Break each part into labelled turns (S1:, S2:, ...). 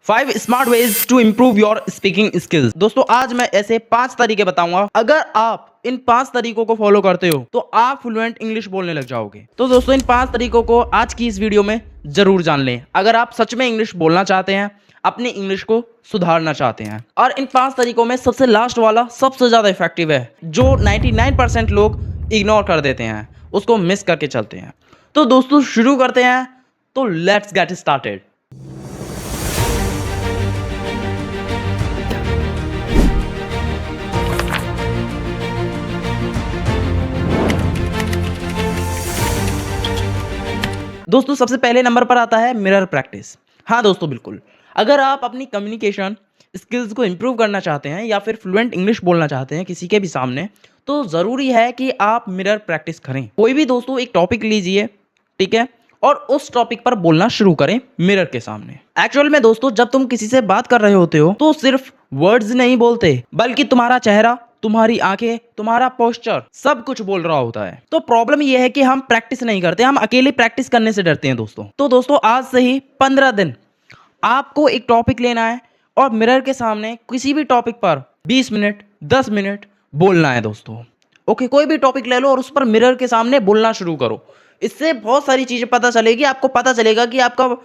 S1: 5 smart ways to improve your speaking skills. दोस्तों आज मैं ऐसे 5 तरीके बताऊंगा, अगर आप इन 5 तरीकों को फॉलो करते हो तो आप फ्लुएंट इंग्लिश बोलने लग जाओगे। तो दोस्तों इन 5 तरीकों को आज की इस वीडियो में जरूर जान लें, अगर आप सच में इंग्लिश बोलना चाहते हैं, अपनी इंग्लिश को सुधारना चाहते हैं। और इन 5 तरीकों में सबसे लास्ट वाला सबसे ज्यादा इफेक्टिव है, जो 99% लोग इग्नोर कर देते हैं, उसको मिस करके चलते हैं। तो दोस्तों शुरू करते हैं, तो लेट्स गेट स्टार्टेड। दोस्तों सबसे पहले नंबर पर आता है मिरर प्रैक्टिस। हाँ दोस्तों बिल्कुल, अगर आप अपनी कम्युनिकेशन स्किल्स को इम्प्रूव करना चाहते हैं या फिर फ्लुएंट इंग्लिश बोलना चाहते हैं किसी के भी सामने, तो ज़रूरी है कि आप मिरर प्रैक्टिस करें। कोई भी दोस्तों एक टॉपिक लीजिए, ठीक है, और उस टॉपिक पर बोलना शुरू करें मिरर के सामने। एक्चुअल में दोस्तों जब तुम किसी से बात कर रहे होते हो तो सिर्फ वर्ड्स नहीं बोलते, बल्कि तुम्हारा चेहरा, तुम्हारी आंखें, तुम्हारा पोस्चर सब कुछ बोल रहा होता है। तो प्रॉब्लम यह है कि हम प्रैक्टिस नहीं करते, हम अकेले प्रैक्टिस करने से डरते हैं दोस्तों। तो दोस्तों आज से ही 15 दिन आपको एक टॉपिक लेना है और मिरर के सामने किसी भी टॉपिक पर 20 मिनट 10 मिनट बोलना है दोस्तों। ओके, कोई भी टॉपिक ले लो और उस पर मिरर के सामने बोलना शुरू करो। इससे बहुत सारी चीजें पता चलेगी, आपको पता चलेगा कि आपका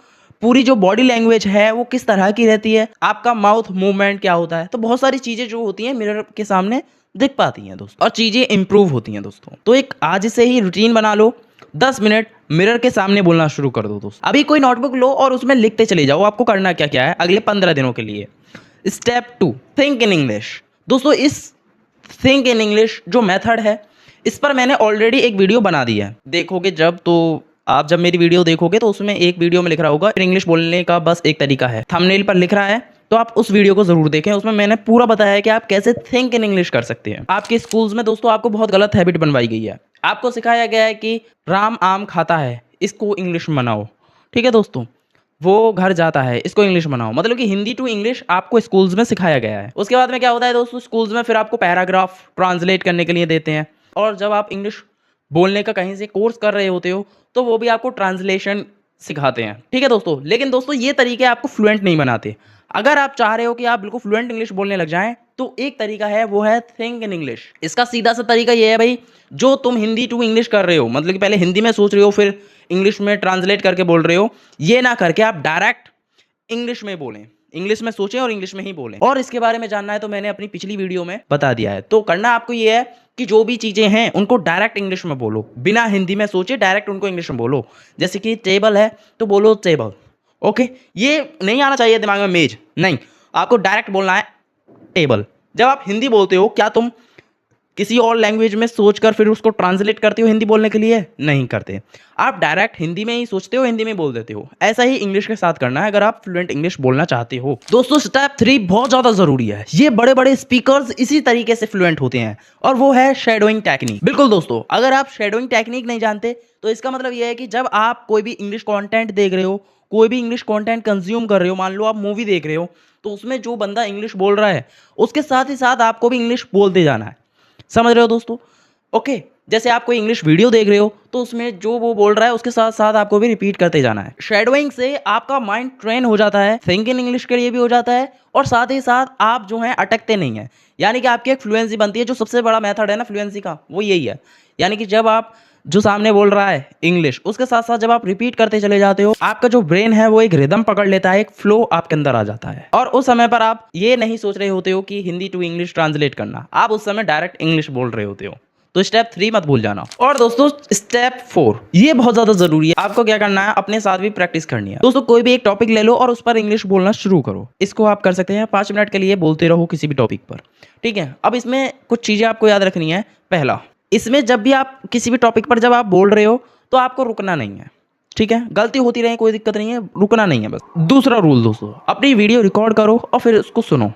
S1: पूरी जो बॉडी लैंग्वेज है वो किस तरह की रहती है, आपका माउथ मूवमेंट क्या होता है। तो बहुत सारी चीजें जो होती हैं मिरर के सामने दिख पाती हैं दोस्तों, और चीजें इंप्रूव होती हैं दोस्तों। तो एक आज से ही रूटीन बना लो, 10 मिनट मिरर के सामने बोलना शुरू कर दो दोस्तों। अभी कोई नोटबुक लो और उसमें लिखते चले जाओ आपको करना क्या क्या है अगले 15 दिनों के लिए। Step 2, think in English. दोस्तों इस थिंक इन इंग्लिश जो मेथड है, इस पर मैंने ऑलरेडी एक वीडियो बना दिया है, देखोगे जब, तो आप जब मेरी वीडियो देखोगे तो उसमें एक वीडियो में लिख रहा होगा इंग्लिश बोलने का बस एक तरीका है, थंबनेल पर लिख रहा है, तो आप उस वीडियो को जरूर देखें। उसमें मैंने पूरा बताया है कि आप कैसे थिंक इन इंग्लिश कर सकते हैं। आपके स्कूल्स में दोस्तों आपको बहुत गलत हैबिट बनवाई गई है, आपको सिखाया गया है कि राम आम खाता है, इसको इंग्लिश में बनाओ, ठीक है दोस्तों, वो घर जाता है, इसको इंग्लिश बनाओ। मतलब कि हिंदी टू इंग्लिश आपको स्कूल्स में सिखाया गया है। उसके बाद में क्या होता है दोस्तों, स्कूल्स में फिर आपको पैराग्राफ ट्रांसलेट करने के लिए देते हैं, और जब आप इंग्लिश बोलने का कहीं से कोर्स कर रहे होते हो तो वो भी आपको ट्रांसलेशन सिखाते हैं, ठीक है दोस्तों। लेकिन दोस्तों ये तरीके आपको फ्लुएंट नहीं बनाते। अगर आप चाह रहे हो कि आप बिल्कुल फ्लुएंट इंग्लिश बोलने लग जाएं, तो एक तरीका है, वो है थिंक इन इंग्लिश। इसका सीधा सा तरीका ये है भाई, जो तुम हिंदी टू इंग्लिश कर रहे हो, मतलब कि पहले हिंदी में सोच रहे हो फिर इंग्लिश में ट्रांसलेट करके बोल रहे हो, ये ना करके आप डायरेक्ट इंग्लिश में बोलें, इंग्लिश में सोचें और इंग्लिश में ही बोलें। और इसके बारे में जानना है तो मैंने अपनी पिछली वीडियो में बता दिया है। तो करना आपको ये है कि जो भी चीजें हैं उनको डायरेक्ट इंग्लिश में बोलो, बिना हिंदी में सोचे डायरेक्ट उनको इंग्लिश में बोलो। जैसे कि टेबल है तो बोलो टेबल, ओके। ये नहीं आना चाहिए दिमाग में मेज, नहीं, आपको डायरेक्ट बोलना है टेबल। जब आप हिंदी बोलते हो, क्या तुम किसी और लैंग्वेज में सोचकर फिर उसको ट्रांसलेट करते हो हिंदी बोलने के लिए? नहीं करते, आप डायरेक्ट हिंदी में ही सोचते हो, हिंदी में बोल देते हो। ऐसा ही इंग्लिश के साथ करना है अगर आप फ्लुएंट इंग्लिश बोलना चाहते हो दोस्तों। स्टेप 3 बहुत ज्यादा जरूरी है, ये बड़े बड़े स्पीकर्स इसी तरीके से फ्लुएंट होते हैं, और वो है शैडोइंग टेक्निक। बिल्कुल दोस्तों, अगर आप शैडोइंग टेक्निक नहीं जानते तो इसका मतलब यह है कि जब आप कोई भी इंग्लिश कॉन्टेंट देख रहे हो, कोई भी इंग्लिश कॉन्टेंट कंज्यूम कर रहे हो, मान लो आप मूवी देख रहे हो, तो उसमें जो बंदा इंग्लिश बोल रहा है उसके साथ ही साथ आपको भी इंग्लिश बोलते जाना है। समझ रहे हो दोस्तों? ओके, जैसे आप कोई इंग्लिश वीडियो देख रहे हो तो उसमें जो वो बोल रहा है उसके साथ साथ आपको भी रिपीट करते जाना है। शैडोइंग से आपका माइंड ट्रेन हो जाता है, थिंक इन इंग्लिश के लिए भी हो जाता है, और साथ ही साथ आप जो हैं अटकते नहीं हैं, यानी कि आपकी एक फ्लुएंसी बनती है। जो सबसे बड़ा मेथड है ना फ्लुएंसी का, वो यही है, यानी कि जब आप जो सामने बोल रहा है इंग्लिश, उसके साथ साथ जब आप रिपीट करते चले जाते हो, आपका जो ब्रेन है वो एक रिदम पकड़ लेता है, एक फ्लो आपके अंदर आ जाता है, और उस समय पर आप ये नहीं सोच रहे होते हो कि हिंदी टू इंग्लिश ट्रांसलेट करना, आप उस समय डायरेक्ट इंग्लिश बोल रहे होते हो। तो स्टेप 3 मत भूल जाना। और दोस्तों स्टेप 4, ये बहुत ज्यादा जरूरी है, आपको क्या करना है, अपने साथ भी प्रैक्टिस करनी है दोस्तों। कोई भी एक टॉपिक ले लो और उस पर इंग्लिश बोलना शुरू करो। इसको आप कर सकते हैं 5 मिनट के लिए बोलते रहो किसी भी टॉपिक पर, ठीक है। अब इसमें कुछ चीजें आपको याद रखनी है। पहला, इसमें जब भी आप किसी भी टॉपिक पर जब आप बोल रहे हो तो आपको रुकना नहीं है, ठीक है। गलती होती रहे, कोई दिक्कत नहीं है, रुकना नहीं है बस। दूसरा रूल दोस्तों, अपनी वीडियो रिकॉर्ड करो और फिर उसको सुनो,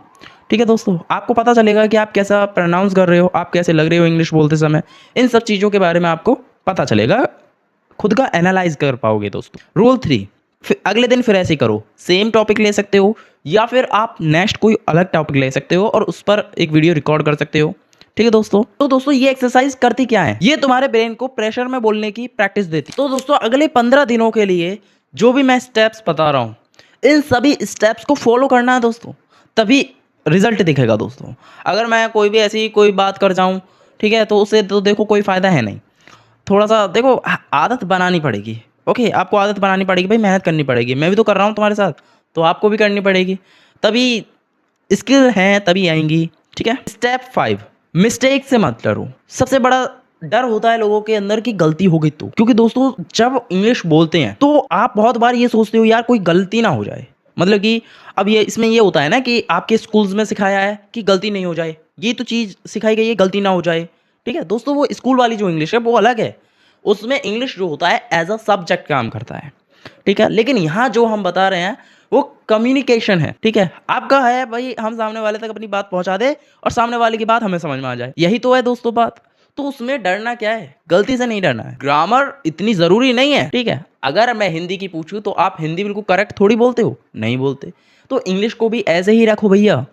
S1: ठीक है दोस्तों। आपको पता चलेगा कि आप कैसा प्रोनाउंस कर रहे हो, आप कैसे लग रहे हो इंग्लिश बोलते समय, इन सब चीज़ों के बारे में आपको पता चलेगा, खुद का एनालाइज कर पाओगे दोस्तों। रूल 3, फिर अगले दिन फिर ऐसे ही करो, सेम टॉपिक ले सकते हो या फिर आप नेक्स्ट कोई अलग टॉपिक ले सकते हो और उस पर एक वीडियो रिकॉर्ड कर सकते हो, ठीक है दोस्तों। तो दोस्तों ये एक्सरसाइज करती क्या है, ये तुम्हारे ब्रेन को प्रेशर में बोलने की प्रैक्टिस देती। तो दोस्तों अगले 15 दिनों के लिए जो भी मैं स्टेप्स बता रहा हूँ, इन सभी स्टेप्स को फॉलो करना है दोस्तों, तभी रिजल्ट दिखेगा दोस्तों। अगर मैं कोई भी ऐसी कोई बात कर जाऊँ, ठीक है, तो उससे तो देखो कोई फ़ायदा है नहीं। थोड़ा-सा देखो आदत बनानी पड़ेगी, ओके? आपको आदत बनानी पड़ेगी भाई, मेहनत करनी पड़ेगी। मैं भी तो कर रहा हूँ तुम्हारे साथ, तो आपको भी करनी पड़ेगी। तभी स्किल हैं तभी आएँगी, ठीक है? स्टेप 5 मिस्टेक से मत डरो। सबसे बड़ा डर होता है लोगों के अंदर कि गलती हो गई तो। क्योंकि दोस्तों जब इंग्लिश बोलते हैं तो आप बहुत बार ये सोचते हो यार कोई गलती ना हो जाए। मतलब कि अब ये इसमें ये होता है ना कि आपके स्कूल्स में सिखाया है कि गलती नहीं हो जाए। ये तो चीज़ सिखाई गई है गलती ना हो जाए, ठीक है? दोस्तों वो स्कूल वाली जो इंग्लिश है वो अलग है। उसमें इंग्लिश जो होता है एज़ अ सब्जेक्ट काम करता है, ठीक है? लेकिन यहाँ जो हम बता रहे हैं वो कम्युनिकेशन है, ठीक है? आपका है भाई हम सामने वाले तक अपनी बात पहुँचा दें और सामने वाले की बात हमें समझ में आ जाए। यही तो है दोस्तों बात। तो उसमें डरना क्या है? गलती से नहीं डरना है। ग्रामर इतनी ज़रूरी नहीं है, ठीक है? अगर मैं हिंदी की पूछूँ तो आप हिंदी बिल्कुल करेक्ट थोड़ी बोलते हो? नहीं बोलते। तो इंग्लिश को भी ऐसे ही रखो भैया।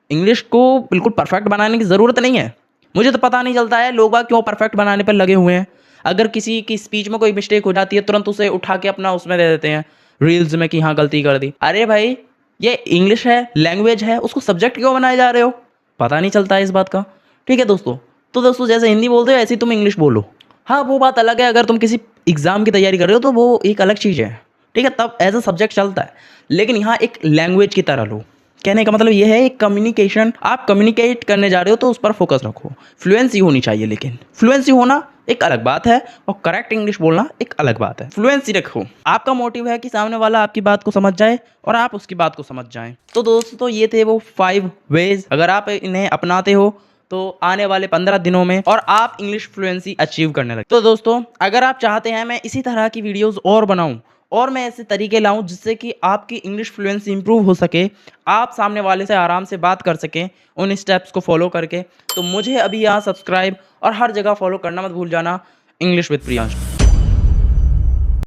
S1: इंग्लिश को बिल्कुल परफेक्ट बनाने की ज़रूरत नहीं है। मुझे तो पता नहीं चलता है लोग बाग क्यों परफेक्ट बनाने पर लगे हुए हैं। अगर किसी की स्पीच में कोई मिस्टेक हो जाती है तुरंत उसे उठा के अपना उसमें दे देते हैं रील्स में कि हाँ गलती कर दी। अरे भाई ये इंग्लिश है, लैंग्वेज है, उसको सब्जेक्ट क्यों बनाए जा रहे हो? पता नहीं चलता है इस बात का। ठीक है दोस्तों? तो दोस्तों जैसे हिंदी बोलते हो ऐसे ही तुम इंग्लिश बोलो। हाँ, वो बात अलग है अगर तुम किसी एग्ज़ाम की तैयारी कर रहे हो तो वो एक अलग चीज़ है। ठीक है? तब एज़ अ सब्जेक्ट चलता है। लेकिन यहाँ एक लैंग्वेज की तरह लो। कहने का मतलब ये है एक कम्युनिकेशन आप कम्युनिकेट करने जा रहे हो तो उस पर फोकस रखो। फ्लुएंसी होनी चाहिए लेकिन फ्लुएंसी होना एक अलग बात है और करेक्ट इंग्लिश बोलना एक अलग बात है। फ्लुएंसी रखो। आपका मोटिव है कि सामने वाला आपकी बात को समझ जाए और आप उसकी बात को समझ जाएं। तो दोस्तों ये थे वो 5 वेज। अगर आप इन्हें अपनाते हो तो आने वाले 15 दिनों में और आप इंग्लिश फ्लुएंसी अचीव करने लगे। तो दोस्तों अगर आप चाहते हैं मैं इसी तरह की वीडियोस और बनाऊं और मैं ऐसे तरीके लाऊं जिससे कि आपकी इंग्लिश फ्लुएंसी इंप्रूव हो सके, आप सामने वाले से आराम से बात कर सकें उन स्टेप्स को फॉलो करके, तो मुझे अभी यहाँ सब्सक्राइब और हर जगह फॉलो करना मत भूल जाना। English with Priyansh.